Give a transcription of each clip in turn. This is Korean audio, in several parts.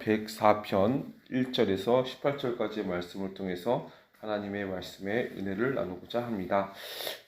104편 1절에서 18절까지의 말씀을 통해서 하나님의 말씀의 은혜를 나누고자 합니다.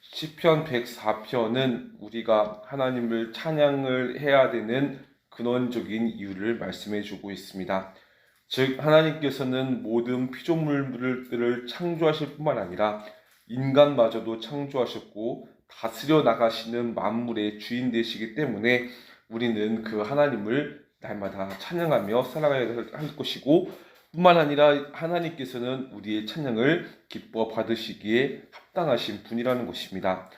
시편 104편은 우리가 하나님을 찬양을 해야 되는 근원적인 이유를 말씀해 주고 있습니다. 즉 하나님께서는 모든 피조물들을 창조하실 뿐만 아니라 인간마저도 창조하셨고 다스려 나가시는 만물의 주인 되시기 때문에 우리는 그 하나님을 날마다 찬양하며 살아가야 할 것이고, 뿐만 아니라 하나님께서는 우리의 찬양을 기뻐 받으시기에 합당하신 분이라는 것입니다.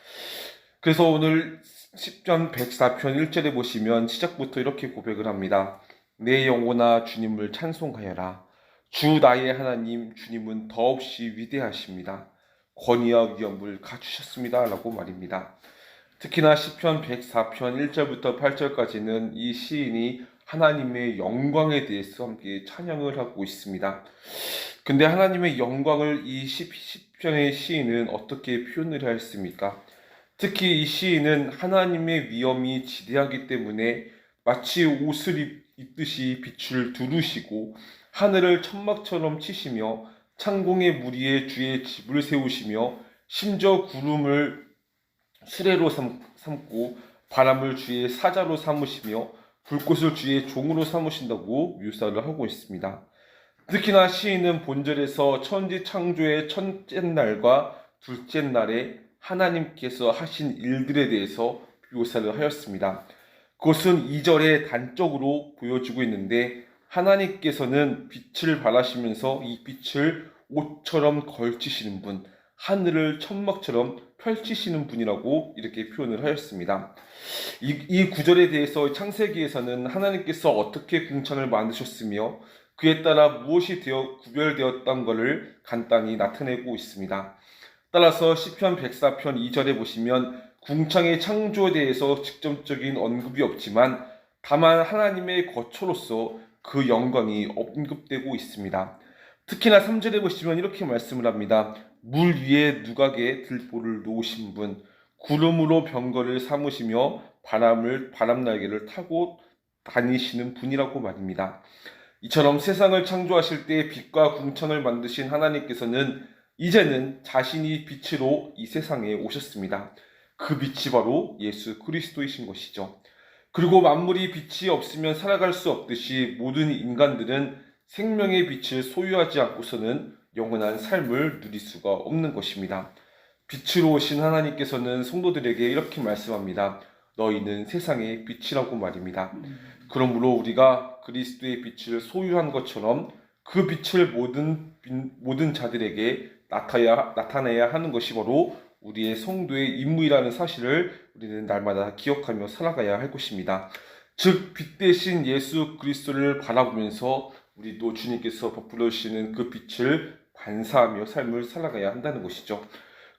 그래서 오늘 시편 104편 1절에 보시면 시작부터 이렇게 고백을 합니다. 내 영혼아 주님을 찬송하여라. 주 나의 하나님 주님은 더없이 위대하십니다. 권위와 위엄을 갖추셨습니다 라고 말입니다. 특히나 시편 104편 1절부터 8절까지는 이 시인이 하나님의 영광에 대해서 함께 찬양을 하고 있습니다. 근데 하나님의 영광을 이 시편의 시인은 어떻게 표현을 했습니까? 특히 이 시인은 하나님의 위엄이 지대하기 때문에 마치 옷을 입듯이 빛을 두르시고 하늘을 천막처럼 치시며 창공의 무리에 주의 집을 세우시며 심지어 구름을 수레로 삼고 바람을 주의 사자로 삼으시며 불꽃을 주의 종으로 삼으신다고 묘사를 하고 있습니다. 특히나 시인은 본절에서 천지 창조의 첫째 날과 둘째 날에 하나님께서 하신 일들에 대해서 묘사를 하였습니다. 그것은 2절에 단적으로 보여주고 있는데, 하나님께서는 빛을 발하시면서 이 빛을 옷처럼 걸치시는 분, 하늘을 천막처럼 펼치시는 분이라고 이렇게 표현을 하였습니다. 이 구절에 대해서 창세기에서는 하나님께서 어떻게 궁창을 만드셨으며 그에 따라 무엇이 구별되었던 것을 간단히 나타내고 있습니다. 따라서 시편 104편 2절에 보시면 궁창의 창조에 대해서 직접적인 언급이 없지만 다만 하나님의 거처로서 그 영광이 언급되고 있습니다. 특히나 3절에 보시면 이렇게 말씀을 합니다. 물 위에 누각에 들보를 놓으신 분, 구름으로 병거를 삼으시며 바람날개를 타고 다니시는 분이라고 말입니다. 이처럼 세상을 창조하실 때 빛과 궁창을 만드신 하나님께서는 이제는 자신이 빛으로 이 세상에 오셨습니다. 그 빛이 바로 예수 그리스도이신 것이죠. 그리고 만물이 빛이 없으면 살아갈 수 없듯이 모든 인간들은 생명의 빛을 소유하지 않고서는 영원한 삶을 누릴 수가 없는 것입니다. 빛으로 오신 하나님께서는 성도들에게 이렇게 말씀합니다. 너희는 세상의 빛이라고 말입니다. 그러므로 우리가 그리스도의 빛을 소유한 것처럼 그 빛을 모든 자들에게 나타내야 하는 것이 바로 우리의 성도의 임무이라는 사실을 우리는 날마다 기억하며 살아가야 할 것입니다. 즉 빛 대신 예수 그리스도를 바라보면서 우리도 주님께서 베풀어 주시는 그 빛을 반사하며 삶을 살아가야 한다는 것이죠.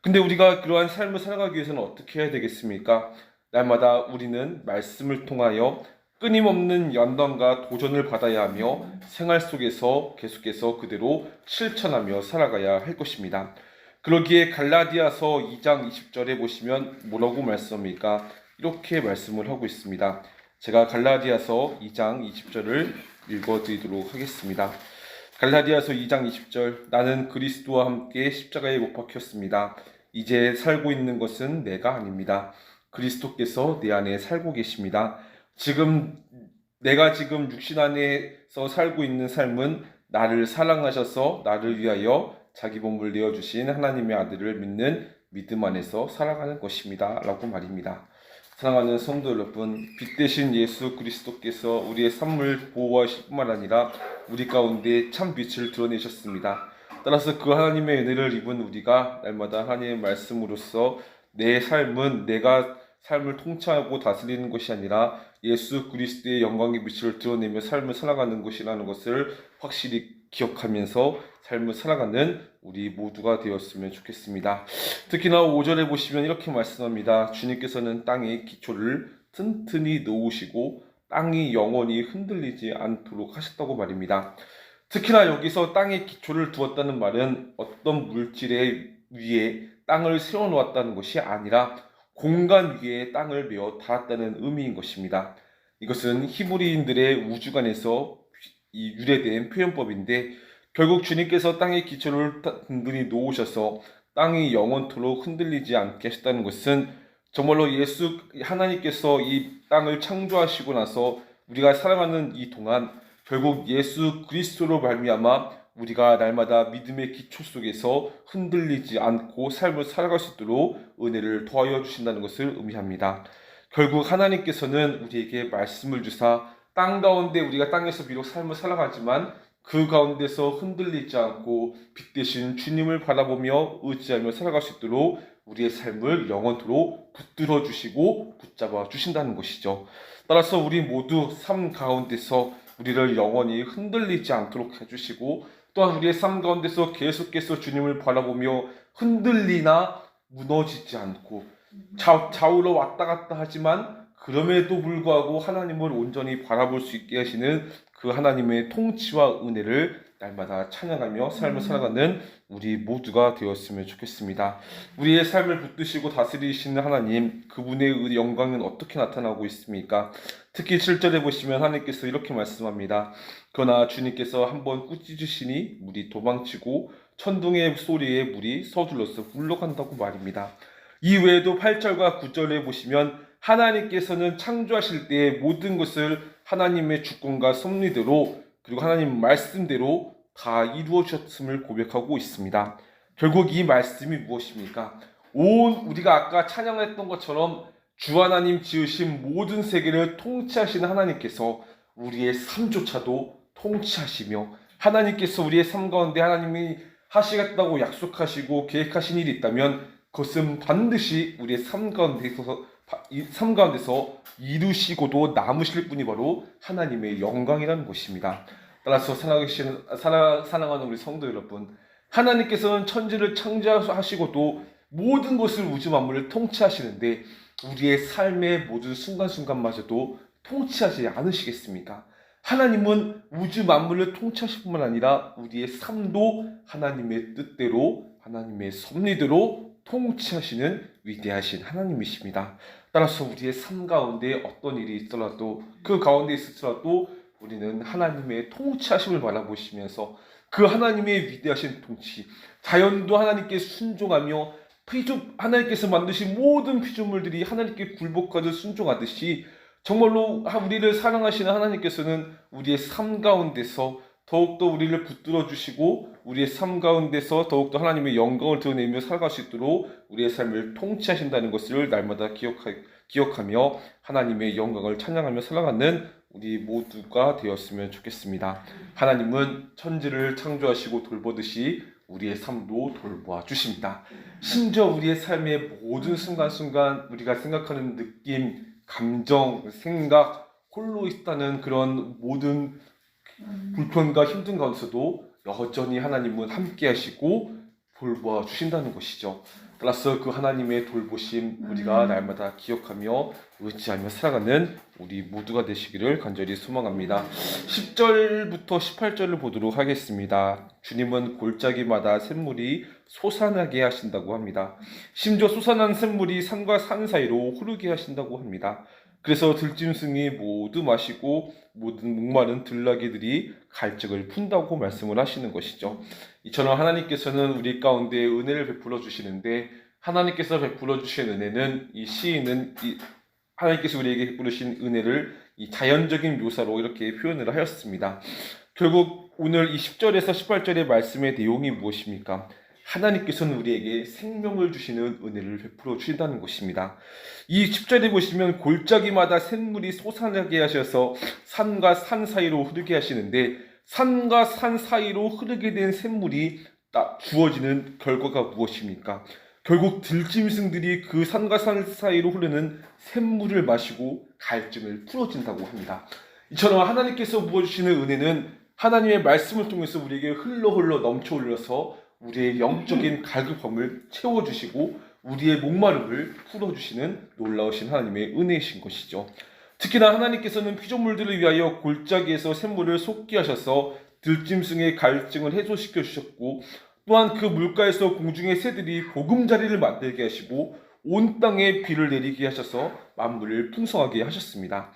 근데 우리가 그러한 삶을 살아가기 위해서는 어떻게 해야 되겠습니까? 날마다 우리는 말씀을 통하여 끊임없는 연단과 도전을 받아야 하며 생활 속에서 계속해서 그대로 실천하며 살아가야 할 것입니다. 그러기에 갈라디아서 2장 20절에 보시면 뭐라고 말씀합니까? 이렇게 말씀을 하고 있습니다. 제가 갈라디아서 2장 20절을 읽어드리도록 하겠습니다. 갈라디아서 2장 20절 나는 그리스도와 함께 십자가에 못 박혔습니다. 이제 살고 있는 것은 내가 아닙니다. 그리스도께서 내 안에 살고 계십니다. 내가 지금 육신 안에서 살고 있는 삶은 나를 사랑하셔서 나를 위하여 자기 몸을 내어주신 하나님의 아들을 믿는 믿음 안에서 살아가는 것입니다 라고 말입니다. 사랑하는 성도 여러분, 빛 대신 예수 그리스도께서 우리의 삶을 보호하실 뿐만 아니라 우리 가운데 참 빛을 드러내셨습니다. 따라서 그 하나님의 은혜를 입은 우리가 날마다 하나님의 말씀으로써 내 삶은 내가 삶을 통치하고 다스리는 것이 아니라 예수 그리스도의 영광의 빛을 드러내며 삶을 살아가는 것이라는 것을 확실히 기억하면서 삶을 살아가는 우리 모두가 되었으면 좋겠습니다. 특히나 5절에 보시면 이렇게 말씀합니다. 주님께서는 땅의 기초를 튼튼히 놓으시고 땅이 영원히 흔들리지 않도록 하셨다고 말입니다. 특히나 여기서 땅의 기초를 두었다는 말은 어떤 물질의 위에 땅을 세워놓았다는 것이 아니라 공간 위에 땅을 메어 닿았다는 의미인 것입니다. 이것은 히브리인들의 우주관에서 이 유래된 표현법인데 결국 주님께서 땅의 기초를 든든히 놓으셔서 땅이 영원토록 흔들리지 않게 하셨다는 것은 정말로 하나님께서 이 땅을 창조하시고 나서 우리가 살아가는 이 동안 결국 예수 그리스도로 말미암아 우리가 날마다 믿음의 기초 속에서 흔들리지 않고 삶을 살아갈 수 있도록 은혜를 더하여 주신다는 것을 의미합니다. 결국 하나님께서는 우리에게 말씀을 주사 땅 가운데 우리가 땅에서 비록 삶을 살아가지만 그 가운데서 흔들리지 않고 빛 대신 주님을 바라보며 의지하며 살아갈 수 있도록 우리의 삶을 영원토록 붙들어 주시고 붙잡아 주신다는 것이죠. 따라서 우리 모두 삶 가운데서 우리를 영원히 흔들리지 않도록 해주시고 또한 우리의 삶 가운데서 계속해서 주님을 바라보며 흔들리나 무너지지 않고 좌우로 왔다 갔다 하지만 그럼에도 불구하고 하나님을 온전히 바라볼 수 있게 하시는 그 하나님의 통치와 은혜를 날마다 찬양하며 삶을 살아가는 우리 모두가 되었으면 좋겠습니다. 우리의 삶을 붙드시고 다스리시는 하나님, 그분의 영광은 어떻게 나타나고 있습니까? 특히 7절에 보시면 하나님께서 이렇게 말씀합니다. 그러나 주님께서 한번 꾸짖으시니 물이 도망치고 천둥의 소리에 물이 서둘러서 물러간다고 말입니다. 이 외에도 8절과 9절에 보시면 하나님께서는 창조하실 때의 모든 것을 하나님의 주권과 섭리대로 그리고 하나님 말씀대로 다 이루어 주셨음을 고백하고 있습니다. 결국 이 말씀이 무엇입니까? 우리가 아까 찬양했던 것처럼 주 하나님 지으신 모든 세계를 통치하시는 하나님께서 우리의 삶조차도 통치하시며 하나님께서 우리의 삶 가운데 하나님이 하시겠다고 약속하시고 계획하신 일이 있다면 그것은 반드시 우리의 삶 가운데서 이루시고도 남으실 분이 바로 하나님의 영광이라는 것입니다. 따라서 사랑하는 우리 성도 여러분, 하나님께서는 천지를 창조하시고도 모든 것을 우주 만물을 통치하시는데 우리의 삶의 모든 순간순간마저도 통치하지 않으시겠습니까? 하나님은 우주 만물을 통치하실 뿐만 아니라 우리의 삶도 하나님의 뜻대로 하나님의 섭리대로 통치하시는 위대하신 하나님이십니다. 따라서 우리의 삶 가운데 어떤 일이 있더라도 그 가운데 있을지라도 우리는 하나님의 통치하심을 바라보시면서 그 하나님의 위대하신 통치, 자연도 하나님께 순종하며 하나님께서 만드신 모든 피조물들이 하나님께 굴복하듯 순종하듯이 정말로 우리를 사랑하시는 하나님께서는 우리의 삶 가운데서 더욱더 우리를 붙들어 주시고 우리의 삶 가운데서 더욱더 하나님의 영광을 드러내며 살아갈 수 있도록 우리의 삶을 통치하신다는 것을 날마다 기억하며 하나님의 영광을 찬양하며 살아가는 우리 모두가 되었으면 좋겠습니다. 하나님은 천지를 창조하시고 돌보듯이 우리의 삶도 돌보아 주십니다. 심지어 우리의 삶의 모든 순간순간 우리가 생각하는 느낌, 감정, 생각, 홀로 있다는 그런 모든 불편과 힘든 가운데서도 여전히 하나님은 함께 하시고 돌보아 주신다는 것이죠. 따라서 그 하나님의 돌보심 우리가 날마다 기억하며 의지하며 살아가는 우리 모두가 되시기를 간절히 소망합니다. 10절부터 18절을 보도록 하겠습니다. 주님은 골짜기마다 샘물이 솟아나게 하신다고 합니다. 심지어 솟아난 샘물이 산과 산 사이로 흐르게 하신다고 합니다. 그래서 들짐승이 모두 마시고 모든 목마른 들나귀들이 갈증을 푼다고 말씀을 하시는 것이죠. 이처럼 하나님께서는 우리 가운데 은혜를 베풀어 주시는데 하나님께서 베풀어 주신 은혜는 이 시인은 하나님께서 우리에게 베푸신 은혜를 이 자연적인 묘사로 이렇게 표현을 하였습니다. 결국 오늘 이 10절에서 18절의 말씀의 내용이 무엇입니까? 하나님께서는 우리에게 생명을 주시는 은혜를 베풀어 주신다는 것입니다. 이 10절에 보시면 골짜기마다 샘물이 솟아나게 하셔서 산과 산 사이로 흐르게 하시는데 산과 산 사이로 흐르게 된 샘물이 주어지는 결과가 무엇입니까? 결국 들짐승들이 그 산과 산 사이로 흐르는 샘물을 마시고 갈증을 풀어진다고 합니다. 이처럼 하나님께서 부어주시는 은혜는 하나님의 말씀을 통해서 우리에게 흘러 넘쳐 흘러서 우리의 영적인 갈급함을 채워주시고 우리의 목마름을 풀어주시는 놀라우신 하나님의 은혜이신 것이죠. 특히나 하나님께서는 피조물들을 위하여 골짜기에서 샘물을 솟게 하셔서 들짐승의 갈증을 해소시켜 주셨고 또한 그 물가에서 공중의 새들이 보금자리를 만들게 하시고 온 땅에 비를 내리게 하셔서 만물을 풍성하게 하셨습니다.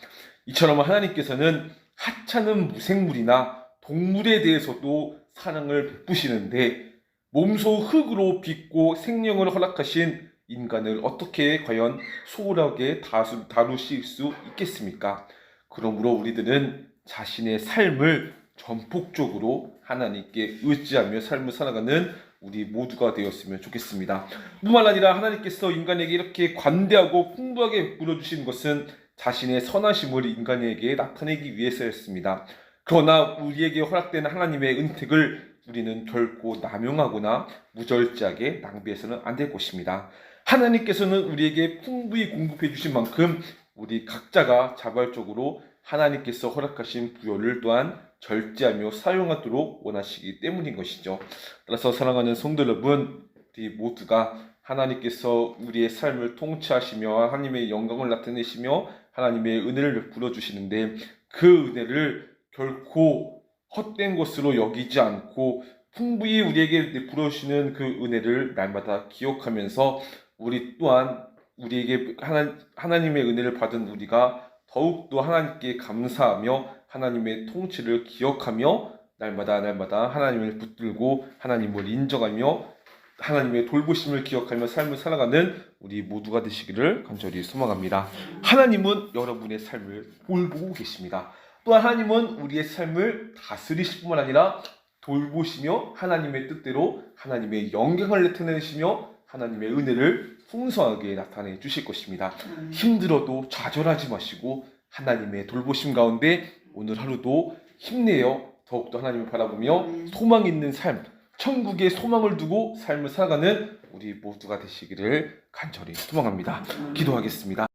이처럼 하나님께서는 하찮은 무생물이나 동물에 대해서도 사랑을 베푸시는데 몸소 흙으로 빚고 생명을 허락하신 인간을 어떻게 과연 소홀하게 다루실 수 있겠습니까? 그러므로 우리들은 자신의 삶을 전폭적으로 하나님께 의지하며 삶을 살아가는 우리 모두가 되었으면 좋겠습니다. 뿐만 아니라 하나님께서 인간에게 이렇게 관대하고 풍부하게 베풀어주신 것은 자신의 선하심을 인간에게 나타내기 위해서였습니다. 그러나 우리에게 허락된 하나님의 은택을 우리는 결코 남용하거나 무절제하게 낭비해서는 안 될 것입니다. 하나님께서는 우리에게 풍부히 공급해 주신 만큼 우리 각자가 자발적으로 하나님께서 허락하신 부여를 또한 절제하며 사용하도록 원하시기 때문인 것이죠. 따라서 사랑하는 성도 여러분, 우리 모두가 하나님께서 우리의 삶을 통치하시며 하나님의 영광을 나타내시며 하나님의 은혜를 베풀어 주시는데 그 은혜를 결코 헛된 것으로 여기지 않고 풍부히 우리에게 베풀어 주시는 그 은혜를 날마다 기억하면서 우리 또한 우리에게 하나님의 은혜를 받은 우리가 더욱더 하나님께 감사하며 하나님의 통치를 기억하며 날마다 하나님을 붙들고 하나님을 인정하며 하나님의 돌보심을 기억하며 삶을 살아가는 우리 모두가 되시기를 간절히 소망합니다. 하나님은 여러분의 삶을 돌보고 계십니다. 또한 하나님은 우리의 삶을 다스리실 뿐만 아니라 돌보시며 하나님의 뜻대로 하나님의 영광을 나타내시며 하나님의 은혜를 풍성하게 나타내 주실 것입니다. 힘들어도 좌절하지 마시고 하나님의 돌보심 가운데 오늘 하루도 힘내어 더욱더 하나님을 바라보며 소망 있는 삶, 천국의 소망을 두고 삶을 살아가는 우리 모두가 되시기를 간절히 소망합니다. 기도하겠습니다.